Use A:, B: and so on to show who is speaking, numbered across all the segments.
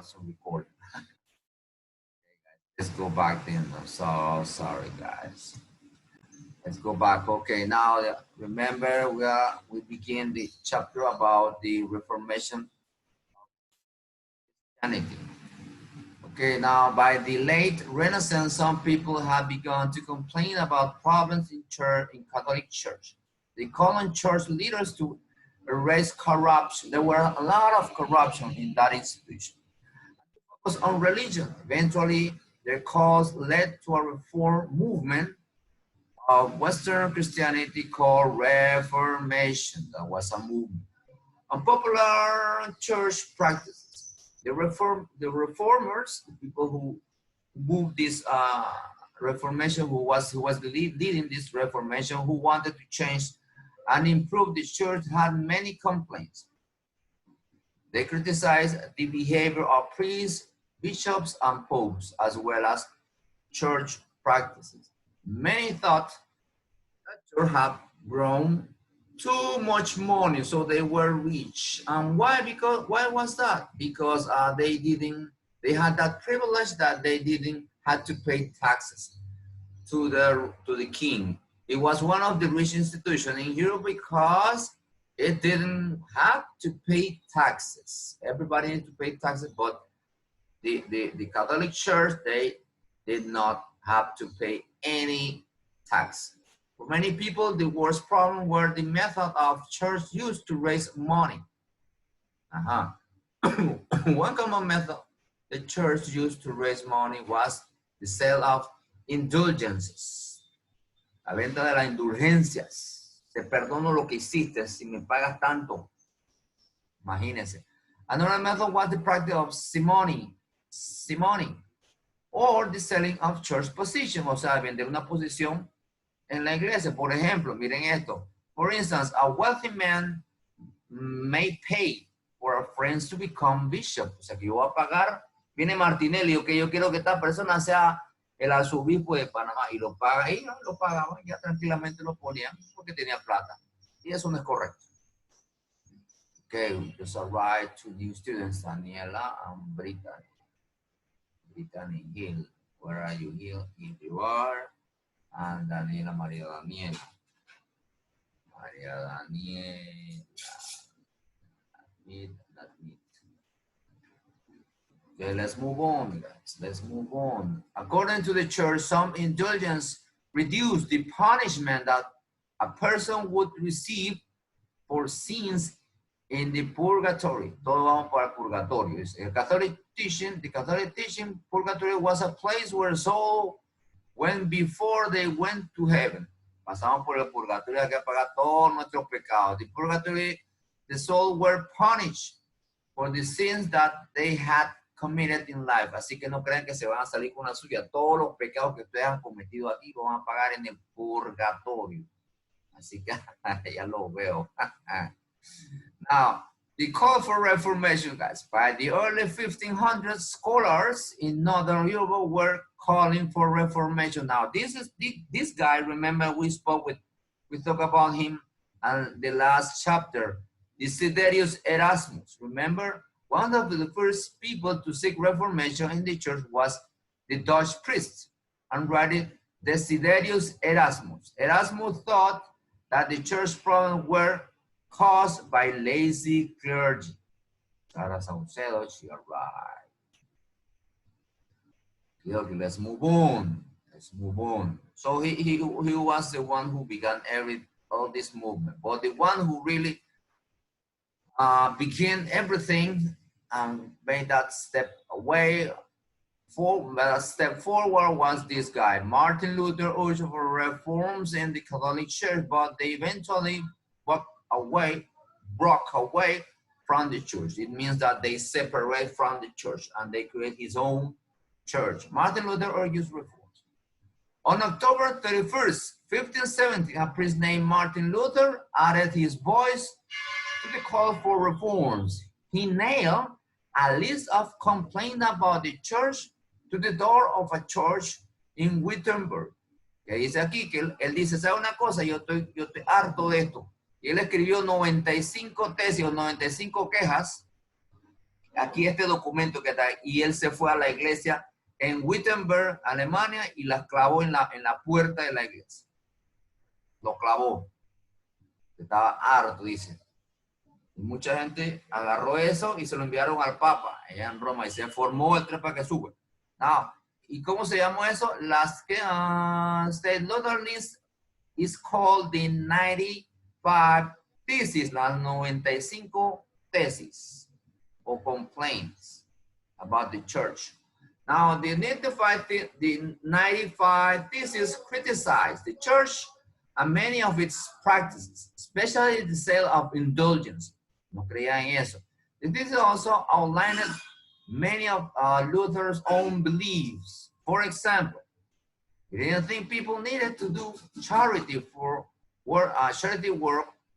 A: wasn't recording. Let's go back then. I'm so sorry, guys. Let's go back. Okay, now remember we begin the chapter about the Reformation of Christianity. Okay, now by the late Renaissance, some people have begun to complain about problems in Catholic Church. They call on church leaders to erase corruption. There were a lot of corruption in that institution. Focus on religion. Eventually, their cause led to a reform movement of Western Christianity called Reformation. That was a movement. Unpopular church practices. The reformers, the people who moved this Reformation, who was leading this Reformation, who wanted to change and improve the church, had many complaints. They criticized the behavior of priests, bishops, and popes, as well as church practices. Many thought that church had grown too much money, so they were rich. And why? Because why was that? Because they had that privilege that they didn't had to pay taxes to the king. It was one of the rich institutions in Europe because it didn't have to pay taxes. Everybody needed to pay taxes, but the Catholic Church, they did not have to pay any tax. For many people, the worst problem were the method of church used to raise money. One common method the church used to raise money was the sale of indulgences. La venta de las indulgencias. Te perdono lo que hiciste si me pagas tanto. Imagínense. Another method was the practice of simony, or the selling of church position, o sea, vender una posición en la iglesia. Por ejemplo, miren esto. For instance, a wealthy man may pay for a friend to become bishop. O sea, que yo voy a pagar, viene Martinelli, ok, yo quiero que esta persona sea el arzobispo de Panamá, y lo paga, y no lo pagaban, ya tranquilamente lo ponían porque tenía plata. Y eso no es correcto. Okay, we just arrived to new students, Daniela and Brittany. Brittany Hill, where are you, Hill? Here you are. And Daniela, Maria Daniela. Maria Daniela. Okay, let's move on, guys. Let's move on. According to the church, some indulgence reduced the punishment that a person would receive for sins in the purgatory. Todo vamos para el purgatorio. The Catholic teaching, purgatory was a place where souls went before they went to heaven. Pasamos por el purgatorio, hay que pagar todos nuestros pecados. The purgatory, the souls were punished for the sins that they had committed in life. Así que no crean que se van a salir con la suya. Todos los pecados que ustedes han cometido aquí los van a pagar en el purgatorio. Así que ya lo veo. Now, the call for reformation, guys, by the early 1500s, scholars in Northern Europe were calling for reformation. Now, this guy, remember we talked about him in the last chapter, Desiderius Erasmus. Remember, one of the first people to seek reformation in the church was the Dutch priest and writer Desiderius Erasmus. Erasmus thought that the church problems were caused by lazy clergy. Sarah Saucedo, she arrived. Okay, let's move on. Let's move on. So he was the one who began all this movement, but the one who really began everything and made that step forward was this guy. Martin Luther urged for reforms in the Catholic Church, but they eventually broke away from the church. It means that they separate from the church and they create his own church. Martin Luther argues reforms. On October 31st, 1570, a priest named Martin Luther added his voice to the call for reforms. He nailed a list of complaints about the church to the door of a church in Wittenberg. Que dice aquí que él dice, ¿sabe una cosa? Yo estoy harto de esto. Y él escribió 95 tesis o 95 quejas Aquí este documento que está, y él se fue a la iglesia en Wittenberg, Alemania, y las clavó en la puerta de la iglesia. Lo clavó. Estaba harto, dice. Y mucha gente agarró eso y se lo enviaron al Papa, allá en Roma, y se formó el trepa que sube. Now, ¿y cómo se llamó eso? Las que State Lutheranism is called the 95 Theses, las 95 tesis or complaints about the church. Now, the 95 Theses criticize the church and many of its practices, especially the sale of indulgence. No creía en eso. This also outlined many of Luther's own beliefs. For example, he didn't think people needed to do charity work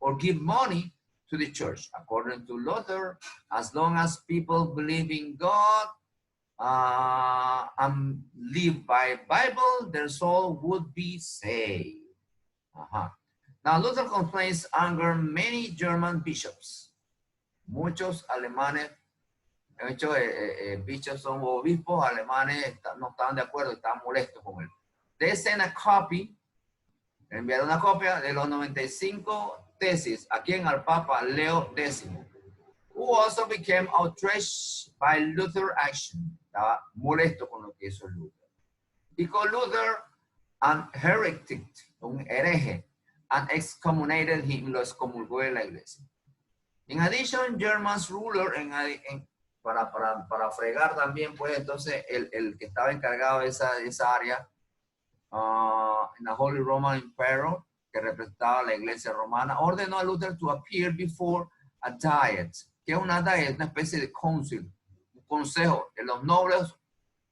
A: or give money to the church. According to Luther, as long as people believe in God and live by Bible, their soul would be saved. Now, Luther complains anger many German bishops. Muchos alemanes, de hecho, bishops son obispos alemanes, no estaban de acuerdo, estaban molestos con él. They sent a copy, enviaron una copia de los 95 tesis a quien al Papa Leo X, who also became outraged by Luther action. Estaba molesto con lo que hizo Luther. He called Luther an heretic, un hereje, and excommunicated him, lo excomulgó de la iglesia. In addition, German's ruler, para fregar también, pues entonces el que estaba encargado de esa área, en la Holy Roman Empire, que representaba la iglesia romana, ordenó a Luther to appear before a diet, que es una diet, una especie de council, un consejo de los nobles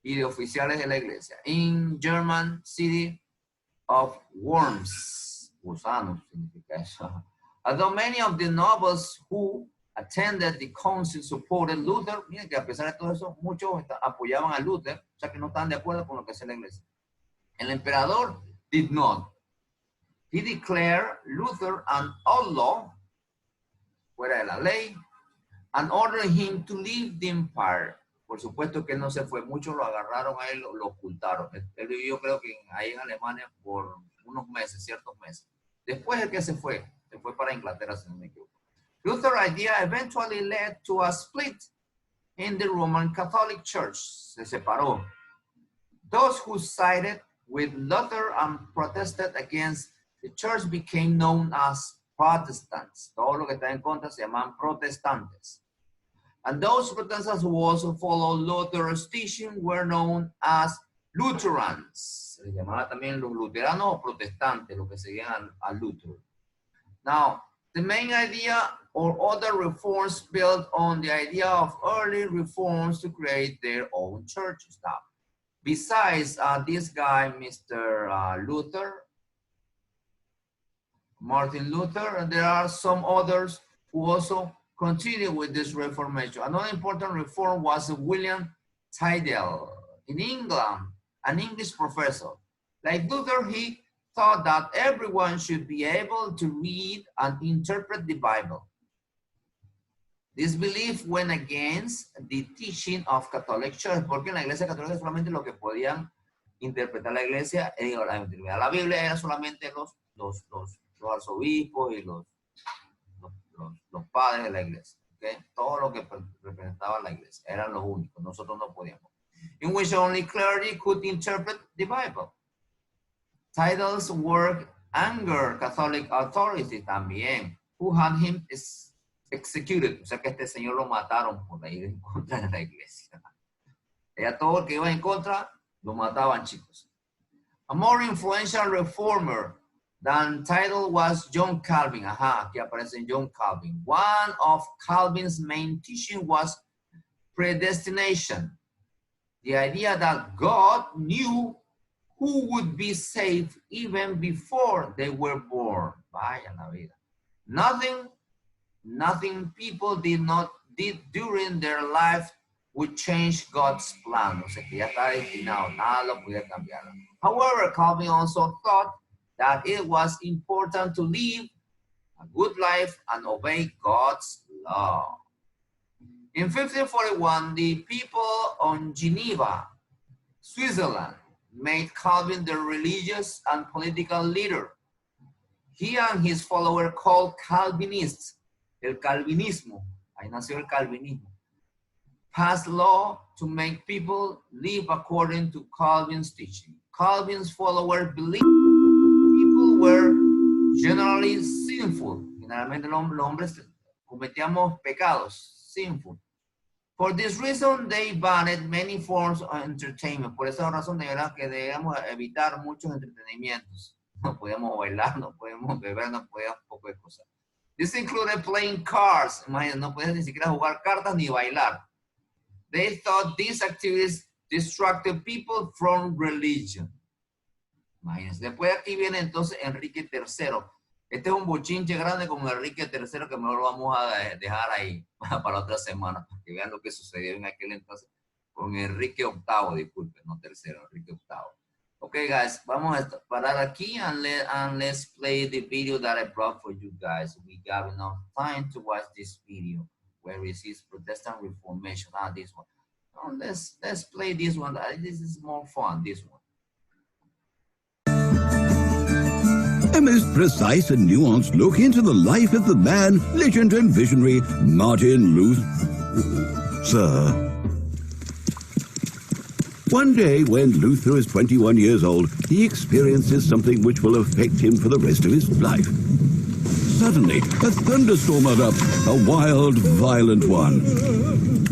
A: y de oficiales de la iglesia, in German city of Worms, gusanos significa eso. Although many of the nobles who attended the council supported Luther, miren que a pesar de todo eso, muchos apoyaban a Luther, o sea que no estaban de acuerdo con lo que hacía la iglesia. El emperador did not. He declared Luther an outlaw, fuera de la ley, and ordered him to leave the empire. Por supuesto que él no se fue, muchos lo agarraron a él, lo ocultaron. Él vivió, creo que ahí en Alemania por unos meses, ciertos meses. Después el que se fue para Inglaterra, si no me equivoco. Luther's idea eventually led to a split in the Roman Catholic Church. Se separó. Those who sided with Luther and protested against the church became known as Protestants. Todo lo que está en contra se llaman protestantes. And those Protestants who also followed Luther's teaching were known as Lutherans. Se llamaba también los luteranos o protestantes, los que seguían a Luther. Now, the main idea or other reforms built on the idea of early reforms to create their own churches. Now, besides this guy, Mr. Luther, Martin Luther, there are some others who also continue with this Reformation. Another important reform was William Tyndale in England, an English professor. Like Luther, he thought that everyone should be able to read and interpret the Bible. This belief went against the teaching of Catholic Church, porque en la Iglesia Católica solamente lo que podían interpretar la Iglesia, la Biblia era solamente los arzobispos y los padres de la Iglesia. ¿Okay? Todo lo que representaba la Iglesia eran los únicos, nosotros no podíamos. In which only clergy could interpret the Bible. Tyndale's work angered Catholic authorities también, who had him executed. O sea que este señor lo mataron por ir en contra de la iglesia. Ella todo el que iba en contra, lo mataban, chicos. A more influential reformer than Tyndale was John Calvin. Ajá, aquí aparece John Calvin. One of Calvin's main teaching was predestination. The idea that God knew who would be saved even before they were born. Vaya la vida. Nothing people did during their life would change God's plan. O sea que ya está destinado, nada lo podía cambiar. However, Calvin also thought that it was important to live a good life and obey God's law. In 1541, the people on Geneva, Switzerland, made Calvin their religious and political leader. He and his followers, called Calvinists, el Calvinismo, ahí nació el Calvinismo, passed law to make people live according to Calvin's teaching. Calvin's followers believed people were generally sinful. Generalmente los hombres cometíamos pecados, sinful. For this reason, they banned many forms of entertainment. Por esa razón, debíamos evitar muchos entretenimientos. No podíamos bailar, no podíamos beber, no podíamos poco de cosas. This included playing cards. Imagínate, no podías ni siquiera jugar cartas ni bailar. They thought these activities distracted people from religion. Imagínense. Después aquí viene entonces Enrique III. Este es un bochinche grande con Enrique III que mejor lo vamos a dejar ahí para otra semana, para que vean lo que sucedió en aquel entonces con Enrique VIII, disculpen, no tercero, Enrique VIII. Okay, guys, vamos a parar aquí and let's play the video that I brought for you guys. We got enough time to watch this video where it says Protestant Reformation. This one. Oh, let's play this one. This is more fun, this one.
B: A most precise and nuanced look into the life of the man, legend and visionary Martin Luther. Sir. One day, when Luther is 21 years old, he experiences something which will affect him for the rest of his life. Suddenly, a thunderstorm erupts, a wild, violent one.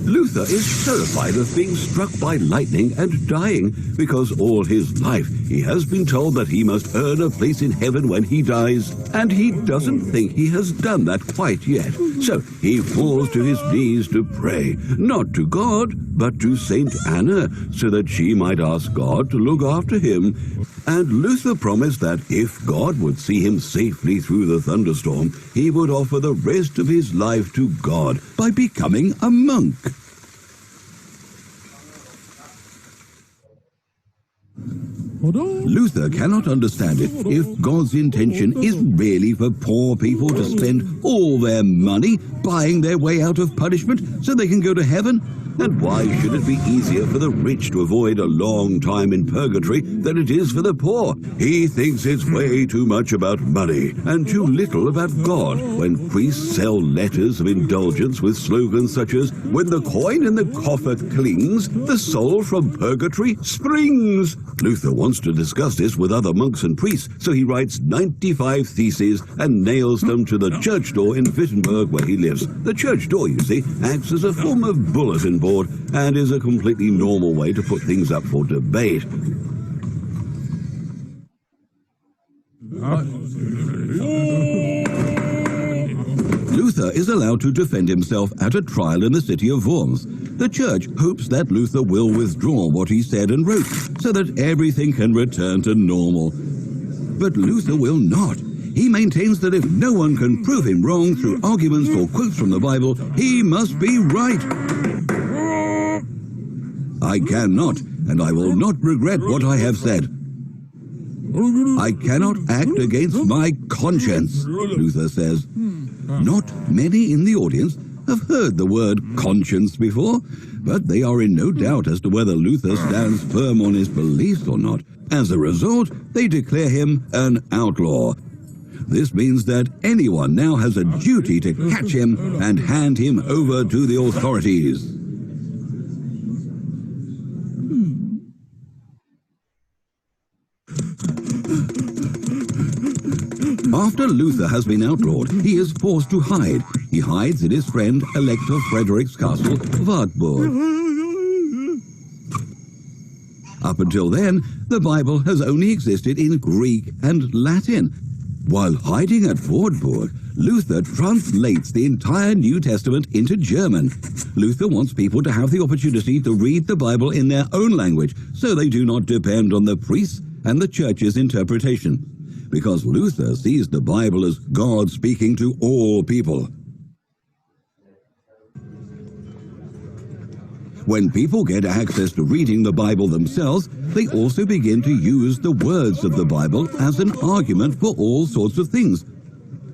B: Luther is terrified of being struck by lightning and dying, because all his life he has been told that he must earn a place in heaven when he dies, and he doesn't think he has done that quite yet. So he falls to his knees to pray, not to God, but to Saint Anna, so that she might ask God to look after him. And Luther promised that if God would see him safely through the thunderstorm, he would offer the rest of his life to God by becoming a monk. Luther cannot understand it if God's intention is really for poor people to spend all their money buying their way out of punishment so they can go to heaven. And why should it be easier for the rich to avoid a long time in purgatory than it is for the poor? He thinks it's way too much about money and too little about God when priests sell letters of indulgence with slogans such as, "When the coin in the coffer clings, the soul from purgatory springs." Luther wants to discuss this with other monks and priests, so he writes 95 theses and nails them to the church door in Wittenberg where he lives. The church door, you see, acts as a form of bulletin board and is a completely normal way to put things up for debate. Luther is allowed to defend himself at a trial in the city of Worms. The church hopes that Luther will withdraw what he said and wrote, so that everything can return to normal. But Luther will not. He maintains that if no one can prove him wrong through arguments or quotes from the Bible, he must be right. I cannot, and I will not regret what I have said. I cannot act against my conscience, Luther says. Not many in the audience have heard the word conscience before, but they are in no doubt as to whether Luther stands firm on his beliefs or not. As a result, they declare him an outlaw. This means that anyone now has a duty to catch him and hand him over to the authorities. After Luther has been outlawed, he is forced to hide. He hides in his friend Elector Frederick's castle, Wartburg. Up until then, the Bible has only existed in Greek and Latin. While hiding at Wartburg, Luther translates the entire New Testament into German. Luther wants people to have the opportunity to read the Bible in their own language, so they do not depend on the priests and the church's interpretation. Because Luther sees the Bible as God speaking to all people. When people get access to reading the Bible themselves, they also begin to use the words of the Bible as an argument for all sorts of things.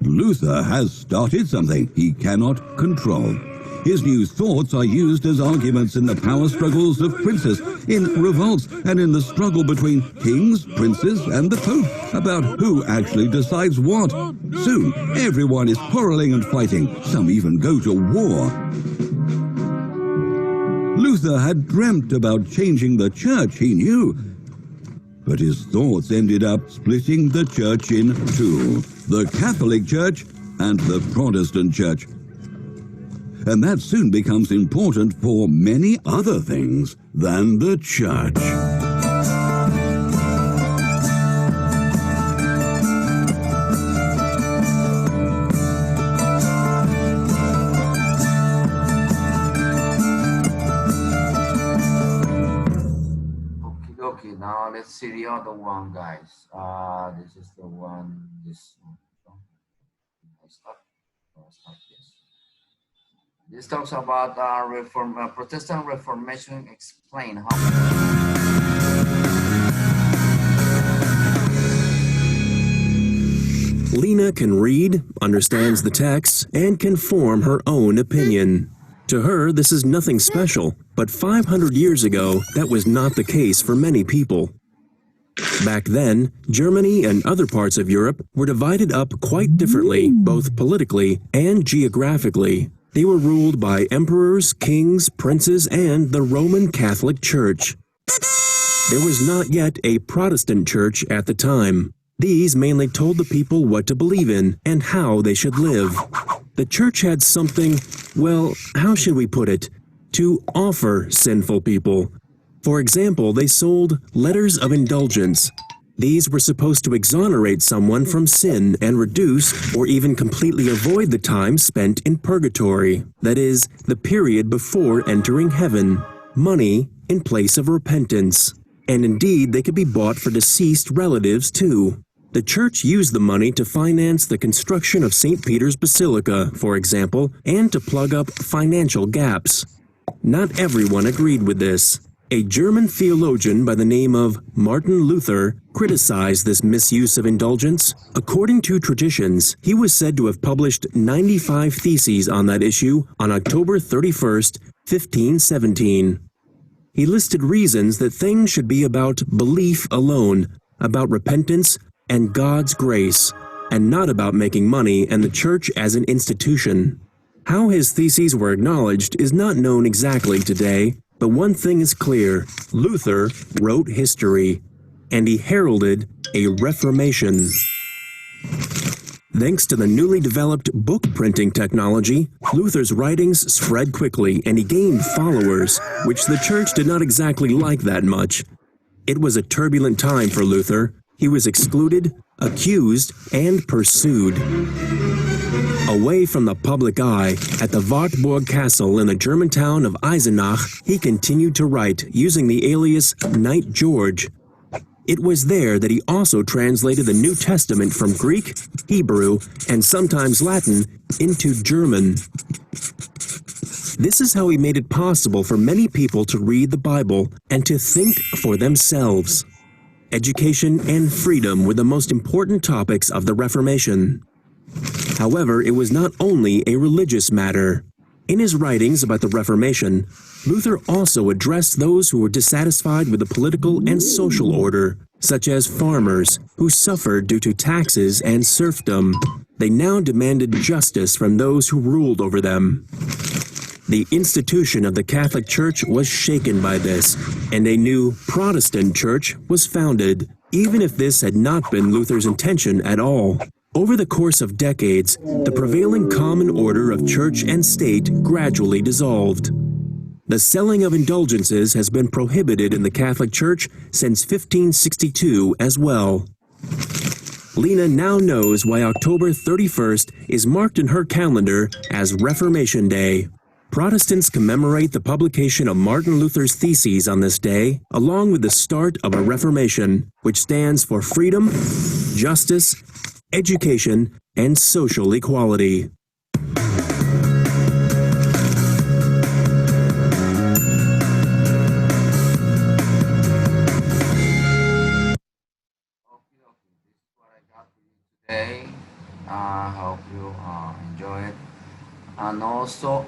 B: Luther has started something he cannot control. His new thoughts are used as arguments in the power struggles of princes, in revolts, and in the struggle between kings, princes, and the Pope about who actually decides what. Soon, everyone is quarreling and fighting. Some even go to war. Luther had dreamt about changing the church, he knew. But his thoughts ended up splitting the church in two, the Catholic Church and the Protestant Church. And that soon becomes important for many other things than the church.
A: Okay, now let's see the other one, guys. This is the one. This one. Stop this. This talks about Protestant Reformation. Explain how.
C: Lena can read, understands the text, and can form her own opinion. To her, this is nothing special, but 500 years ago, that was not the case for many people. Back then, Germany and other parts of Europe were divided up quite differently, both politically and geographically. They were ruled by emperors, kings, princes, and the Roman Catholic Church. There was not yet a Protestant church at the time. These mainly told the people what to believe in and how they should live. The church had something, well, how should we put it, to offer sinful people. For example, they sold letters of indulgence. These were supposed to exonerate someone from sin and reduce or even completely avoid the time spent in purgatory, that is, the period before entering heaven. Money in place of repentance. And indeed, they could be bought for deceased relatives too. The church used the money to finance the construction of St. Peter's Basilica, for example, and to plug up financial gaps. Not everyone agreed with this. A German theologian by the name of Martin Luther criticized this misuse of indulgence. According to traditions, he was said to have published 95 theses on that issue on October 31st, 1517. He listed reasons that things should be about belief alone, about repentance and God's grace, and not about making money and the church as an institution. How his theses were acknowledged is not known exactly today, but one thing is clear: Luther wrote history, and he heralded a Reformation. Thanks to the newly developed book printing technology, Luther's writings spread quickly and he gained followers, which the church did not exactly like that much. It was a turbulent time for Luther. He was excluded, accused, and pursued. Away from the public eye, at the Wartburg Castle in the German town of Eisenach, he continued to write using the alias Knight George. It was there that he also translated the New Testament from Greek, Hebrew, and sometimes Latin into German. This is how he made it possible for many people to read the Bible and to think for themselves. Education and freedom were the most important topics of the Reformation. However, it was not only a religious matter. In his writings about the Reformation, Luther also addressed those who were dissatisfied with the political and social order, such as farmers, who suffered due to taxes and serfdom. They now demanded justice from those who ruled over them. The institution of the Catholic Church was shaken by this, and a new Protestant church was founded, even if this had not been Luther's intention at all. Over the course of decades, the prevailing common order of church and state gradually dissolved. The selling of indulgences has been prohibited in the Catholic Church since 1562 as well. Lena now knows why October 31st is marked in her calendar as Reformation Day. Protestants commemorate the publication of Martin Luther's theses on this day, along with the start of a Reformation, which stands for freedom, justice, education, and social equality.
A: Today, I hope you enjoy it. And also